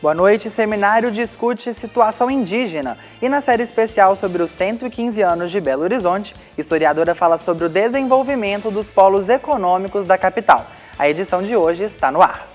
Boa noite, seminário discute situação indígena e na série especial sobre os 115 anos de Belo Horizonte, historiadora fala sobre o desenvolvimento dos polos econômicos da capital. A edição de hoje está no ar.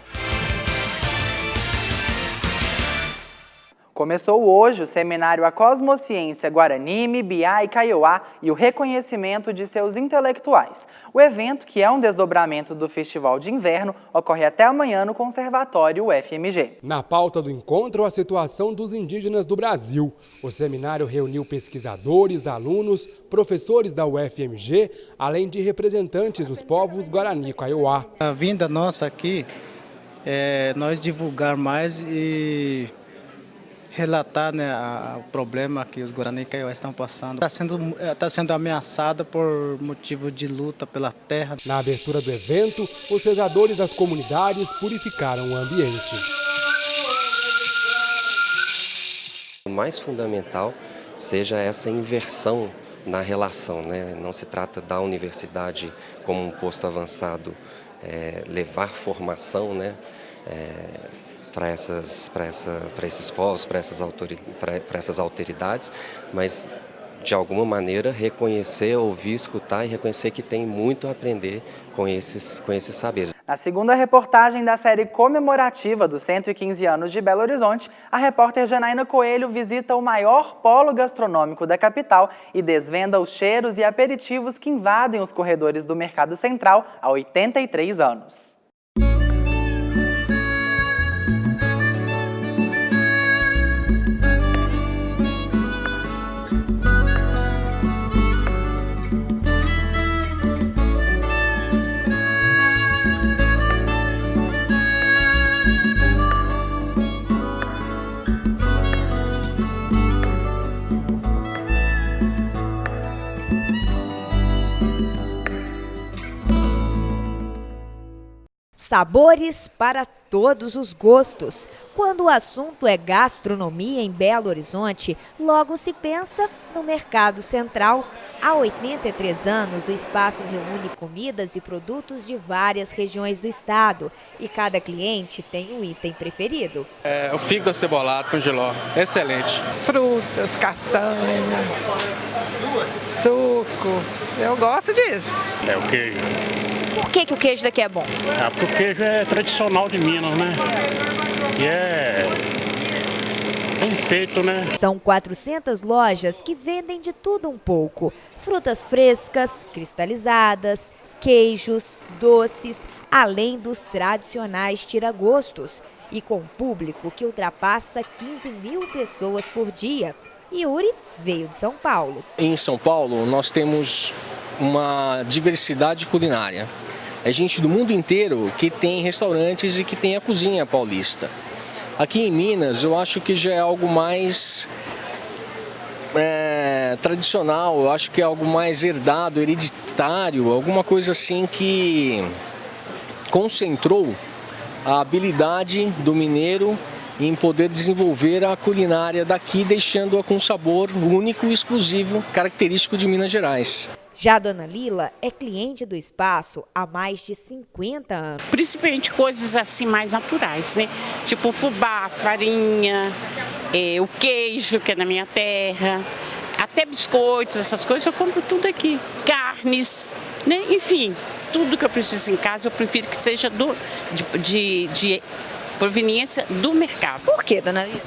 Começou hoje o seminário A Cosmociência Guarani, Mibiá e Kaiowá e o reconhecimento de seus intelectuais. O evento, que é um desdobramento do Festival de Inverno, ocorre até amanhã no Conservatório UFMG. Na pauta do encontro, a situação dos indígenas do Brasil. O seminário reuniu pesquisadores, alunos, professores da UFMG, além de representantes dos povos Guarani e Kaiowá. A vinda nossa aqui é nós divulgar mais e relatar, né, o problema que os Guarani e Kaiowá estão passando. Está sendo ameaçada por motivo de luta pela terra. Na abertura do evento, os rezadores das comunidades purificaram o ambiente. O mais fundamental seja essa inversão na relação, né? Não se trata da universidade como um posto avançado, levar formação, né? Para esses povos, para essas autoridades, mas de alguma maneira reconhecer, ouvir, escutar e reconhecer que tem muito a aprender com esses saberes. Na segunda reportagem da série comemorativa dos 115 anos de Belo Horizonte, a repórter Janaína Coelho visita o maior polo gastronômico da capital e desvenda os cheiros e aperitivos que invadem os corredores do Mercado Central há 83 anos. Sabores para todos os gostos. Quando o assunto é gastronomia em Belo Horizonte, logo se pensa no Mercado Central. Há 83 anos, o espaço reúne comidas e produtos de várias regiões do estado. E cada cliente tem um item preferido. O fígado acebolado com jiló, excelente. Frutas, castanha, suco, eu gosto disso. É o queijo. Por que o queijo daqui é bom? Porque o queijo é tradicional de Minas, né? E é bem feito, né? São 400 lojas que vendem de tudo um pouco. Frutas frescas, cristalizadas, queijos, doces, além dos tradicionais tiragostos. E com um público que ultrapassa 15 mil pessoas por dia. Yuri veio de São Paulo. Em São Paulo, nós temos uma diversidade culinária. É gente do mundo inteiro que tem restaurantes e que tem a cozinha paulista. Aqui em Minas, eu acho que já é algo mais tradicional, eu acho que é algo mais herdado, hereditário, alguma coisa assim que concentrou a habilidade do mineiro em poder desenvolver a culinária daqui, deixando-a com um sabor único e exclusivo, característico de Minas Gerais. Já a dona Lila é cliente do espaço há mais de 50 anos. Principalmente coisas assim mais naturais, né? Tipo fubá, farinha, o queijo, que é da minha terra, até biscoitos, essas coisas eu compro tudo aqui. Carnes, né? Enfim, tudo que eu preciso em casa eu prefiro que seja de proveniência do mercado. Por quê, dona Lila?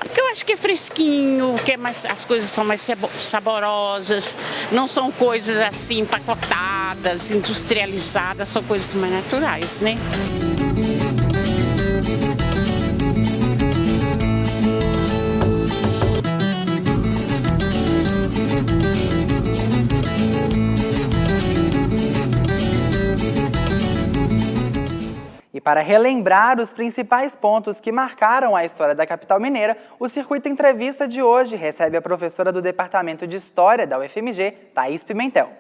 Porque eu acho que é fresquinho, que as coisas são mais saborosas, não são coisas assim empacotadas, industrializadas, são coisas mais naturais, né? E para relembrar os principais pontos que marcaram a história da capital mineira, o Circuito Entrevista de hoje recebe a professora do Departamento de História da UFMG, Thaís Pimentel.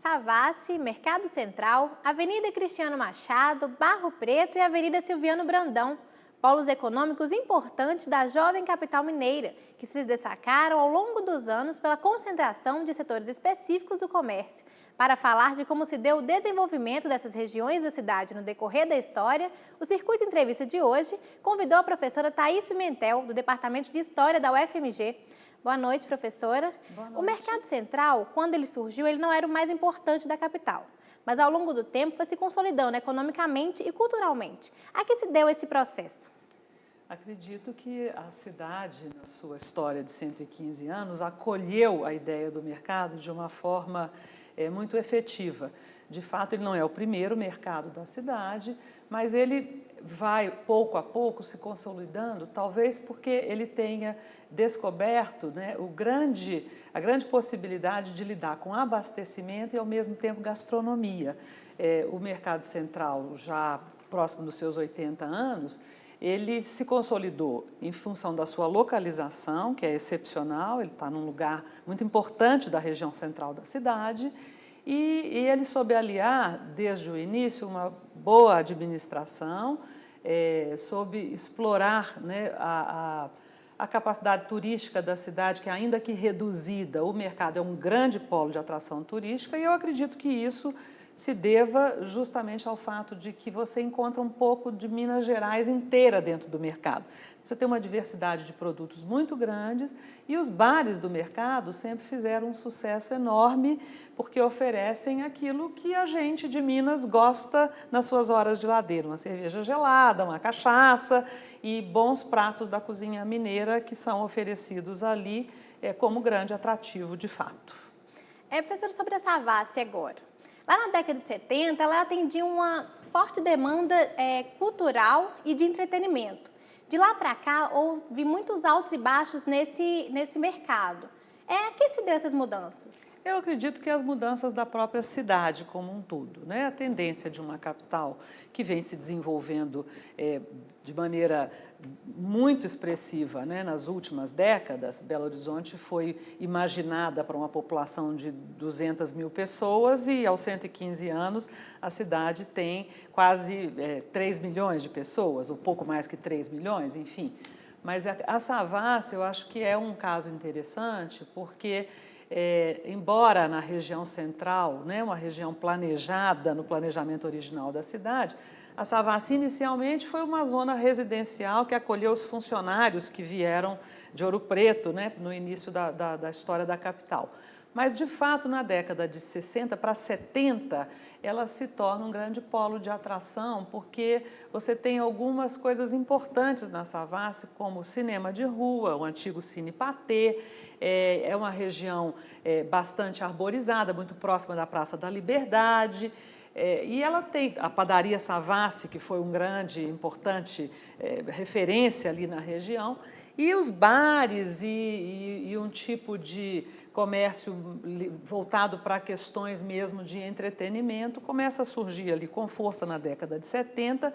Savassi, Mercado Central, Avenida Cristiano Machado, Barro Preto e Avenida Silviano Brandão. polos econômicos importantes da jovem capital mineira, que se destacaram ao longo dos anos pela concentração de setores específicos do comércio. Para falar de como se deu o desenvolvimento dessas regiões da cidade no decorrer da história, o Circuito Entrevista de hoje convidou a professora Thaís Pimentel, do Departamento de História da UFMG. Boa noite, professora. Boa noite. O Mercado Central, quando ele surgiu, ele não era o mais importante da capital, mas ao longo do tempo foi se consolidando economicamente e culturalmente. A que se deu esse processo? Acredito que a cidade, na sua história de 115 anos, acolheu a ideia do mercado de uma forma muito efetiva. De fato, ele não é o primeiro mercado da cidade, mas ele vai, pouco a pouco, se consolidando, talvez porque ele tenha descoberto, né, a grande possibilidade de lidar com abastecimento e, ao mesmo tempo, gastronomia. O Mercado Central, já próximo dos seus 80 anos, ele se consolidou em função da sua localização, que é excepcional, ele está num lugar muito importante da região central da cidade, e ele soube aliar, desde o início, uma boa administração, soube explorar, né, a capacidade turística da cidade, que ainda que reduzida, o mercado é um grande polo de atração turística, e eu acredito que isso se deva justamente ao fato de que você encontra um pouco de Minas Gerais inteira dentro do mercado. Você tem uma diversidade de produtos muito grandes e os bares do mercado sempre fizeram um sucesso enorme porque oferecem aquilo que a gente de Minas gosta nas suas horas de ladeira, uma cerveja gelada, uma cachaça e bons pratos da cozinha mineira que são oferecidos ali como grande atrativo de fato. Professora, sobre a Savassi agora. Lá na década de 70, ela atendia uma forte demanda cultural e de entretenimento. De lá para cá, houve muitos altos e baixos nesse mercado. A que se deu essas mudanças? Eu acredito que as mudanças da própria cidade como um todo, né? A tendência de uma capital que vem se desenvolvendo de maneira muito expressiva, né? Nas últimas décadas. Belo Horizonte foi imaginada para uma população de 200 mil pessoas e aos 115 anos a cidade tem quase 3 milhões de pessoas, ou pouco mais que 3 milhões, enfim. Mas a Savassi eu acho que é um caso interessante porque embora na região central, né, uma região planejada no planejamento original da cidade, a Savassi inicialmente foi uma zona residencial que acolheu os funcionários que vieram de Ouro Preto, né, no início da história da capital. Mas, de fato, na década de 60 para 70, ela se torna um grande polo de atração, porque você tem algumas coisas importantes na Savassi, como o cinema de rua, o antigo Cine Patê, é uma região bastante arborizada, muito próxima da Praça da Liberdade, e ela tem a padaria Savassi, que foi um grande, importante referência ali na região, e os bares e um tipo de comércio voltado para questões mesmo de entretenimento começa a surgir ali com força na década de 70,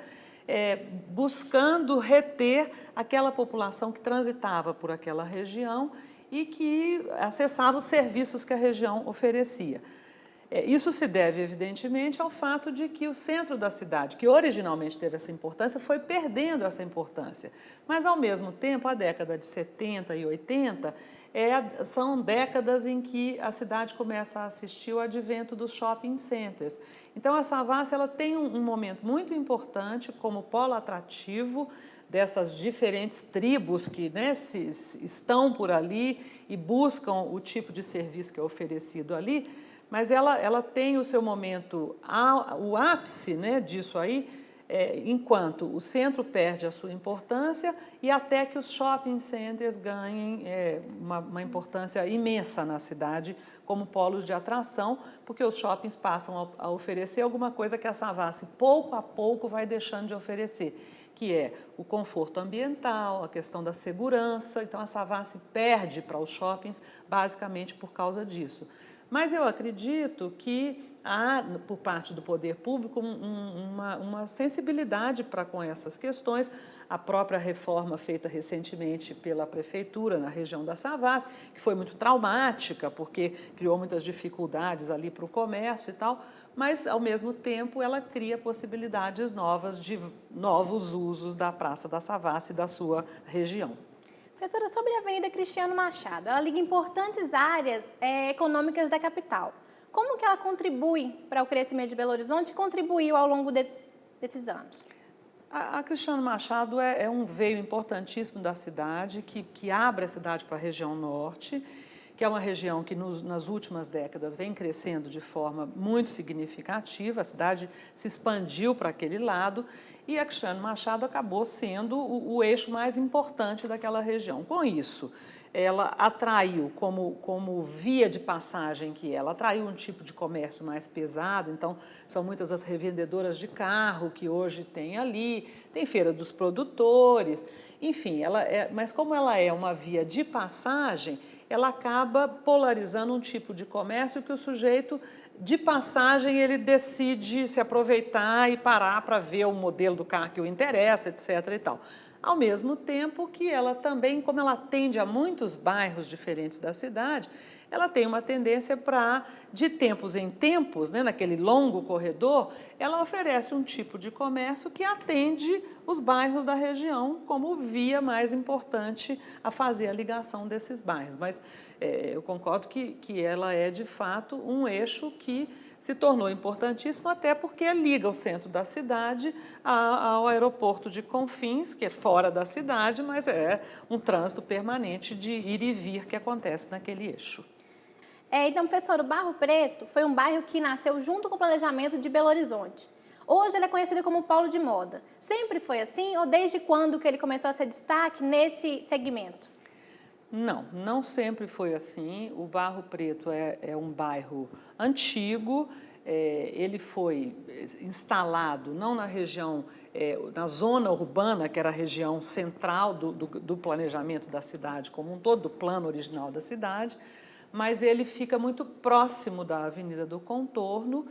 buscando reter aquela população que transitava por aquela região e que acessava os serviços que a região oferecia. Isso se deve, evidentemente, ao fato de que o centro da cidade, que originalmente teve essa importância, foi perdendo essa importância. Mas, ao mesmo tempo, a década de 70 e 80 são décadas em que a cidade começa a assistir o advento dos shopping centers. Então, a Savassi ela tem um momento muito importante como polo atrativo dessas diferentes tribos que, né, estão por ali e buscam o tipo de serviço que é oferecido ali, mas ela tem o seu momento, o ápice, né, disso aí, enquanto o centro perde a sua importância e até que os shopping centers ganhem uma importância imensa na cidade como polos de atração, porque os shoppings passam a oferecer alguma coisa que a Savassi pouco a pouco vai deixando de oferecer, que é o conforto ambiental, a questão da segurança. Então a Savassi perde para os shoppings basicamente por causa disso. Mas eu acredito que há, por parte do poder público, uma sensibilidade para com essas questões. A própria reforma feita recentemente pela prefeitura na região da Savassi, que foi muito traumática, porque criou muitas dificuldades ali para o comércio e tal, mas, ao mesmo tempo, ela cria possibilidades novas de novos usos da Praça da Savassi e da sua região. Professora, sobre a Avenida Cristiano Machado, ela liga importantes áreas econômicas da capital. Como que ela contribui para o crescimento de Belo Horizonte e contribuiu ao longo desses anos? A Cristiano Machado é um veio importantíssimo da cidade, que abre a cidade para a região norte, que é uma região que nas últimas décadas vem crescendo de forma muito significativa, a cidade se expandiu para aquele lado e a Cristiano Machado acabou sendo o eixo mais importante daquela região. Com isso, ela atraiu, como via de passagem que ela atraiu um tipo de comércio mais pesado, então são muitas as revendedoras de carro que hoje tem ali, tem feira dos produtores, enfim, mas como ela é uma via de passagem, ela acaba polarizando um tipo de comércio que o sujeito de passagem ele decide se aproveitar e parar para ver o modelo do carro que o interessa, etc. e tal. Ao mesmo tempo que ela também, como ela atende a muitos bairros diferentes da cidade, ela tem uma tendência para, de tempos em tempos, né, naquele longo corredor, ela oferece um tipo de comércio que atende os bairros da região como via mais importante a fazer a ligação desses bairros. Mas eu concordo que ela é, de fato, um eixo que se tornou importantíssimo até porque liga o centro da cidade ao aeroporto de Confins, que é fora da cidade, mas é um trânsito permanente de ir e vir que acontece naquele eixo. Então, professor, o Barro Preto foi um bairro que nasceu junto com o planejamento de Belo Horizonte. Hoje ele é conhecido como polo de moda. Sempre foi assim ou desde quando que ele começou a ser destaque nesse segmento? Não sempre foi assim. O Barro Preto é um bairro antigo, ele foi instalado não na região, na zona urbana, que era a região central do planejamento da cidade como um todo, do plano original da cidade, mas ele fica muito próximo da Avenida do Contorno,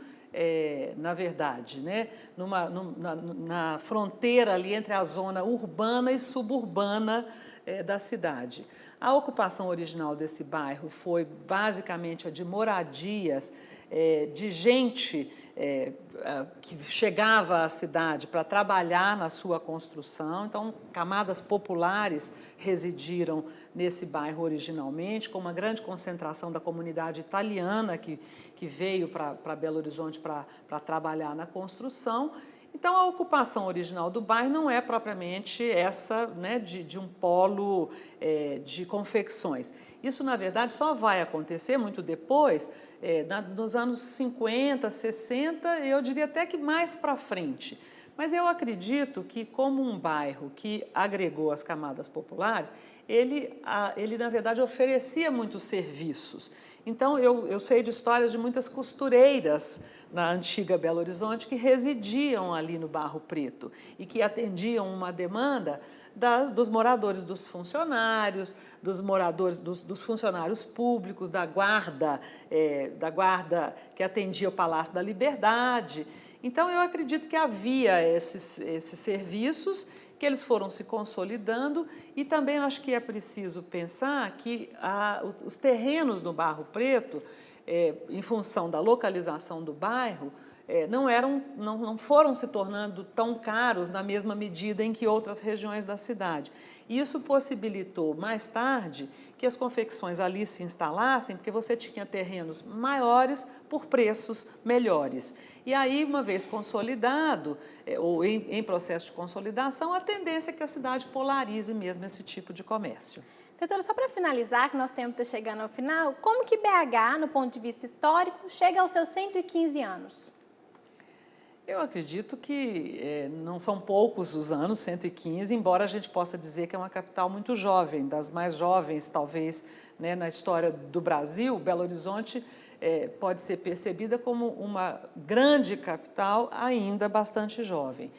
na verdade, né? Na fronteira ali entre a zona urbana e suburbana da cidade. A ocupação original desse bairro foi basicamente a de moradias, de gente que chegava à cidade para trabalhar na sua construção. Então, camadas populares residiram nesse bairro originalmente, com uma grande concentração da comunidade italiana que veio para Belo Horizonte para trabalhar na construção. Então, a ocupação original do bairro não é propriamente essa, né, de um polo de confecções. Isso, na verdade, só vai acontecer muito depois, nos anos 50, 60, eu diria até que mais para frente. Mas eu acredito que, como um bairro que agregou as camadas populares, ele na verdade, oferecia muitos serviços. Então, eu sei de histórias de muitas costureiras na antiga Belo Horizonte que residiam ali no Barro Preto e que atendiam uma demanda dos moradores, dos funcionários, dos funcionários públicos, da guarda que atendia o Palácio da Liberdade. Então, eu acredito que havia esses serviços, que eles foram se consolidando e também eu acho que é preciso pensar que os terrenos no Barro Preto, em função da localização do bairro, não foram se tornando tão caros na mesma medida em que outras regiões da cidade. E isso possibilitou, mais tarde, que as confecções ali se instalassem, porque você tinha terrenos maiores por preços melhores. E aí, uma vez consolidado, ou em processo de consolidação, a tendência é que a cidade polarize mesmo esse tipo de comércio. Professora, só para finalizar, que nosso tempo está chegando ao final, como que BH, no ponto de vista histórico, chega aos seus 115 anos? Eu acredito que não são poucos os anos, 115, embora a gente possa dizer que é uma capital muito jovem, das mais jovens, talvez, né, na história do Brasil. Belo Horizonte pode ser percebida como uma grande capital, ainda bastante jovem.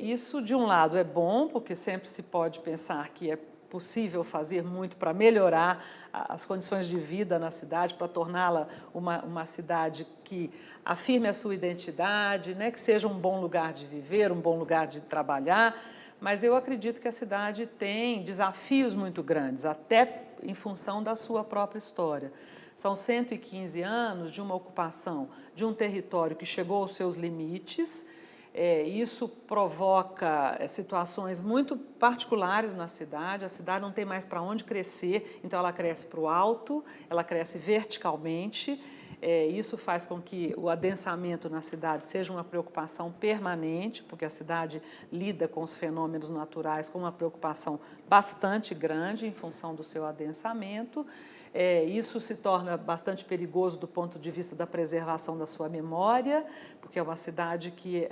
Isso, de um lado, é bom, porque sempre se pode pensar que é possível fazer muito para melhorar as condições de vida na cidade, para torná-la uma cidade que afirme a sua identidade, né, que seja um bom lugar de viver, um bom lugar de trabalhar, mas eu acredito que a cidade tem desafios muito grandes, até em função da sua própria história. São 115 anos de uma ocupação de um território que chegou aos seus limites. Isso provoca situações muito particulares na cidade. A cidade não tem mais para onde crescer, então ela cresce para o alto, ela cresce verticalmente. Isso faz com que o adensamento na cidade seja uma preocupação permanente, porque a cidade lida com os fenômenos naturais com uma preocupação bastante grande em função do seu adensamento. Isso se torna bastante perigoso do ponto de vista da preservação da sua memória, porque é uma cidade que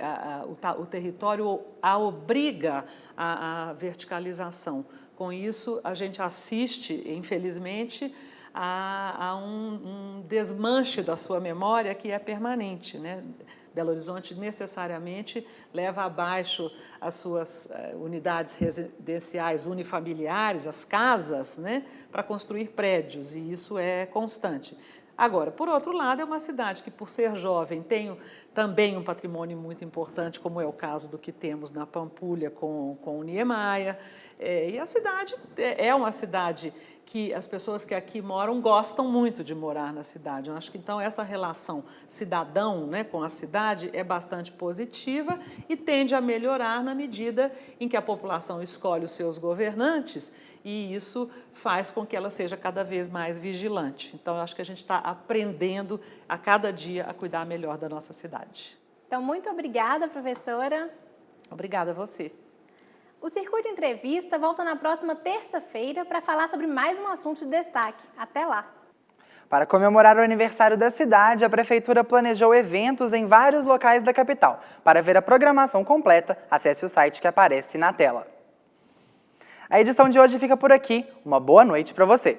o território a obriga à verticalização. Com isso, a gente assiste, infelizmente, a um desmanche da sua memória que é permanente, né? Belo Horizonte necessariamente leva abaixo as suas unidades residenciais unifamiliares, as casas, né, para construir prédios, e isso é constante. Agora, por outro lado, é uma cidade que, por ser jovem, tem também um patrimônio muito importante, como é o caso do que temos na Pampulha com o Niemeyer. E a cidade é uma cidade que as pessoas que aqui moram gostam muito de morar na cidade. Eu acho que, então, essa relação cidadão, né, com a cidade é bastante positiva e tende a melhorar na medida em que a população escolhe os seus governantes, e isso faz com que ela seja cada vez mais vigilante. Então, eu acho que a gente está aprendendo a cada dia a cuidar melhor da nossa cidade. Então, muito obrigada, professora. Obrigada a você. O Circuito Entrevista volta na próxima terça-feira para falar sobre mais um assunto de destaque. Até lá! Para comemorar o aniversário da cidade, a Prefeitura planejou eventos em vários locais da capital. Para ver a programação completa, acesse o site que aparece na tela. A edição de hoje fica por aqui. Uma boa noite para você!